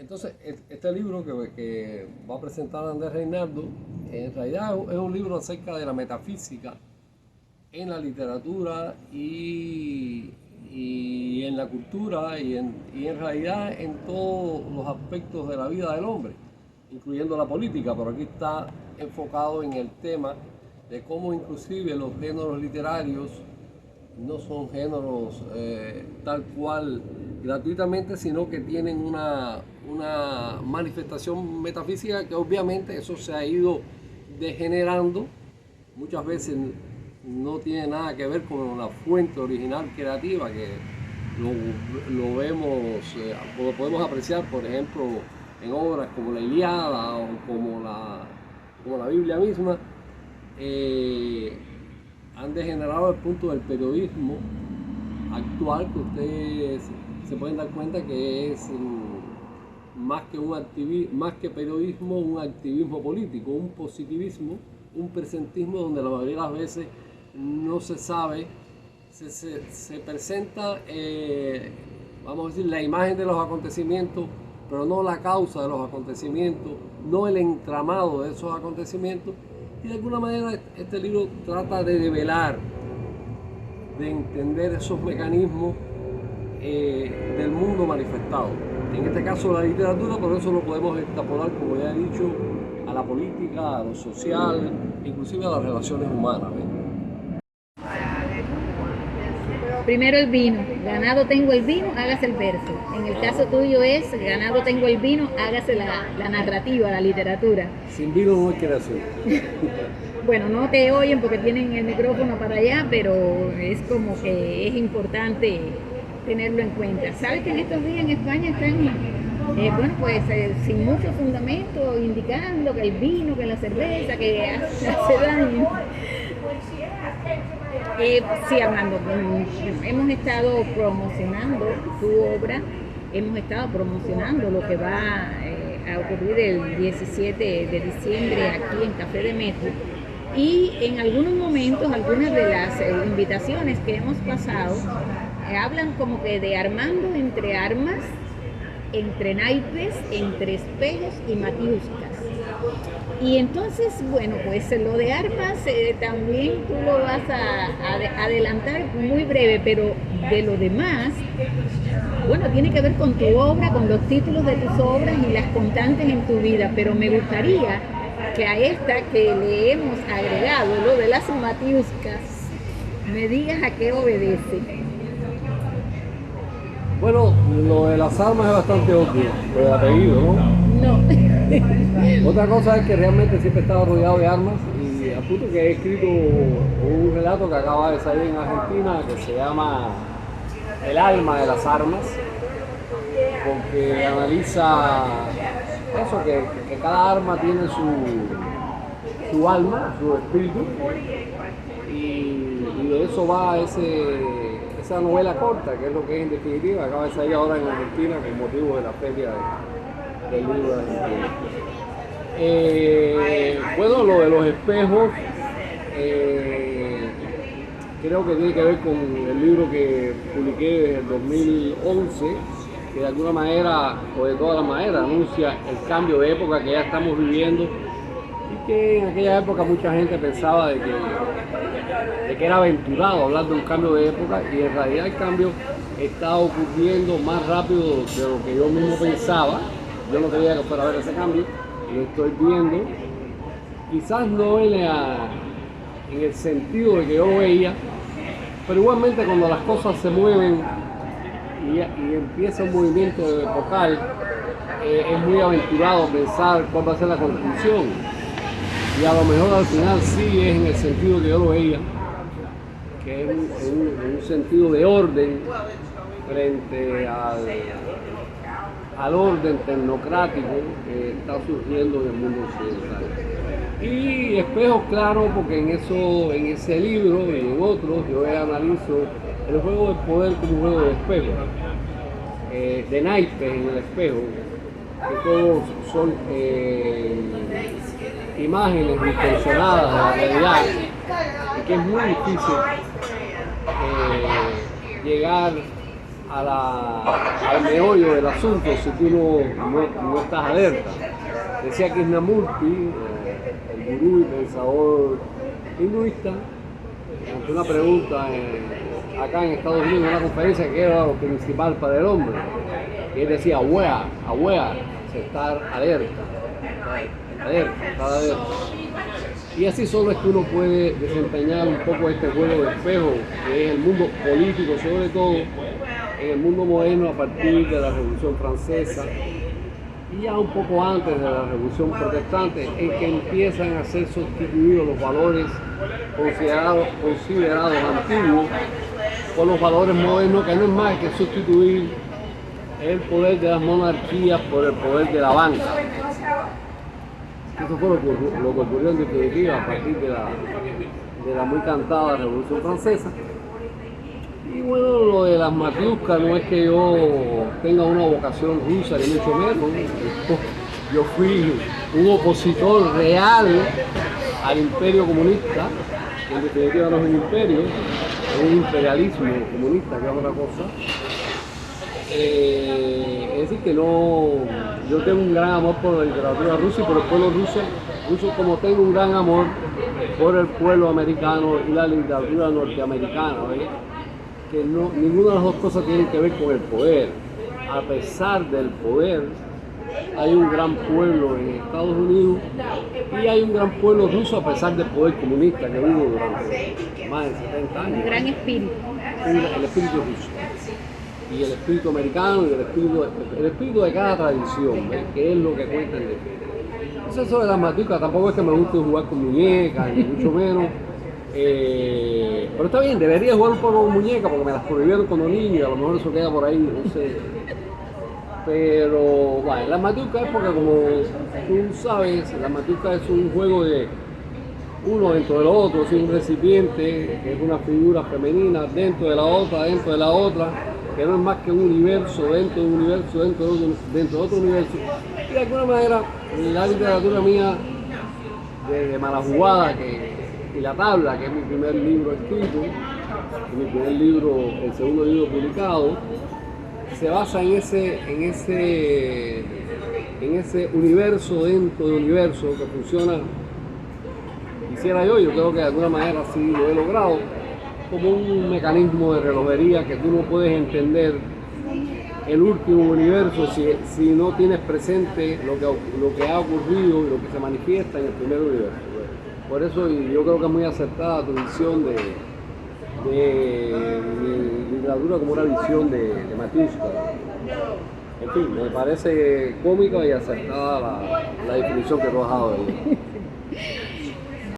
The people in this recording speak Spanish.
Entonces, este libro que va a presentar Andrés Reinaldo, en realidad es un libro acerca de la metafísica en la literatura y en la cultura y en realidad en todos los aspectos de la vida del hombre, incluyendo la política, pero aquí está enfocado en el tema de cómo inclusive los géneros literarios no son géneros tal cual gratuitamente, sino que tienen una manifestación metafísica que obviamente eso se ha ido degenerando. Muchas veces no tiene nada que ver con la fuente original creativa que lo vemos, lo podemos apreciar, por ejemplo, en obras como la Ilíada o como la Biblia misma. Han degenerado el punto del periodismo actual, que ustedes se pueden dar cuenta que es más que periodismo, un activismo político, un positivismo, un presentismo donde la mayoría de las veces no se sabe, se presenta, vamos a decir, la imagen de los acontecimientos, pero no la causa de los acontecimientos, no el entramado de esos acontecimientos. Y de alguna manera este libro trata de develar, de entender esos mecanismos del mundo manifestado. En este caso la literatura, pero eso lo podemos extrapolar, como ya he dicho, a la política, a lo social, inclusive a las relaciones humanas. Primero el vino, ganado tengo el vino, hágase el verso. En el caso tuyo es, ganado tengo el vino, hágase la narrativa, la literatura. Sin vino no hay creación. Bueno, no te oyen porque tienen el micrófono para allá, pero es como que es importante tenerlo en cuenta. ¿Sabes que en estos días en España están, sin mucho fundamento, indicando que el vino, que la cerveza, que hace daño? Sí, Armando, hemos estado promocionando tu obra, hemos estado promocionando lo que va a ocurrir el 17 de diciembre aquí en Café de Metro. Y en algunos momentos, algunas de las invitaciones que hemos pasado hablan como que de Armando entre armas, entre naipes, entre espejos y matiuscas. Y entonces, bueno, pues lo de armas también tú lo vas a adelantar muy breve, pero de lo demás, bueno, tiene que ver con tu obra, con los títulos de tus obras y las constantes en tu vida, pero me gustaría que a esta que le hemos agregado, lo de las matiuscas, me digas a qué obedece. Bueno, lo de las armas es bastante obvio, lo del apellido, ¿no? No. Otra cosa es que realmente siempre he estado rodeado de armas y a punto que he escrito un relato que acaba de salir en Argentina que se llama El alma de las armas, porque analiza eso, que cada arma tiene su alma, su espíritu, y de eso va esa novela corta, que es lo que es en definitiva, acaba de salir ahora en Argentina con motivo de la feria del libro de Argentina. Bueno, lo de los espejos, creo que tiene que ver con el libro que publiqué desde el 2011, que de alguna manera, o de todas las maneras, anuncia el cambio de época que ya estamos viviendo y que en aquella época mucha gente pensaba de que era aventurado hablar de un cambio de época, y en realidad el cambio está ocurriendo más rápido de lo que yo mismo pensaba. Yo no quería que fuera a ver ese cambio, lo estoy viendo, quizás no en el sentido de que yo lo veía, pero igualmente cuando las cosas se mueven y empieza un movimiento epocal, es muy aventurado pensar cuál va a ser la conclusión, y a lo mejor al final sí es en el sentido que yo lo veía, que es un sentido de orden frente al orden tecnocrático que está surgiendo en el mundo occidental. Y espejos, claro, porque en ese libro y en otros yo analizo el juego del poder como un juego de espejos, de naipes en el espejo, que todos son imágenes distorsionadas de la realidad, y que es muy difícil llegar al meollo del asunto si tú no estás alerta. Decía Krishnamurti, el gurú y pensador hinduista, ante una pregunta acá en Estados Unidos, en una conferencia, que era lo principal para el hombre, y él decía, aware, estar alerta, estar alerta. Y así solo es que uno puede desempeñar un poco este juego de espejo, que es el mundo político, sobre todo en el mundo moderno a partir de la Revolución Francesa y ya un poco antes de la Revolución Protestante, en que empiezan a ser sustituidos los valores considerados antiguos por los valores modernos, que no es más que sustituir el poder de las monarquías por el poder de la banca. Eso fue lo que ocurrió en definitiva a partir de la muy cantada Revolución Francesa. Y bueno, lo de las matriuscas no es que yo tenga una vocación rusa, ni mucho menos. Yo fui un opositor real al imperio comunista, que en definitiva no es un imperio, es un imperialismo comunista, que es otra cosa. Es decir, que no, yo tengo un gran amor por la literatura rusa y por el pueblo ruso como tengo un gran amor por el pueblo americano y la literatura norteamericana, ¿ves? Que no, ninguna de las dos cosas tienen que ver con el poder. A pesar del poder, hay un gran pueblo en Estados Unidos y hay un gran pueblo ruso a pesar del poder comunista que hubo durante más de 70 años. Un gran espíritu. El espíritu ruso. Y el espíritu americano y el espíritu de cada tradición, ¿ves? Que es lo que cuenta en definitiva. Entonces eso de las matriuscas, tampoco es que me guste jugar con muñecas, ni mucho menos. Pero está bien, debería jugar un poco con muñecas porque me las prohibieron cuando niño y a lo mejor eso queda por ahí, no sé. Pero bueno, las matriuscas es porque, como tú sabes, las matriuscas es un juego de uno dentro de lo otro, es un recipiente, que es una figura femenina dentro de la otra, que no es más que un universo dentro de un universo, dentro de otro universo. Y de alguna manera, la literatura mía de Mala Jugada, y La Tabla, que es mi primer libro escrito, el segundo libro publicado, se basa en ese universo dentro de universo que funciona, quisiera yo creo que de alguna manera sí lo he logrado, como un mecanismo de relojería que tú no puedes entender el último universo si no tienes presente lo que ha ocurrido y lo que se manifiesta en el primer universo. Por eso yo creo que es muy acertada tu visión de mi literatura como una visión de matriusca. En fin, me parece cómica y acertada la definición que tú has dado de ella.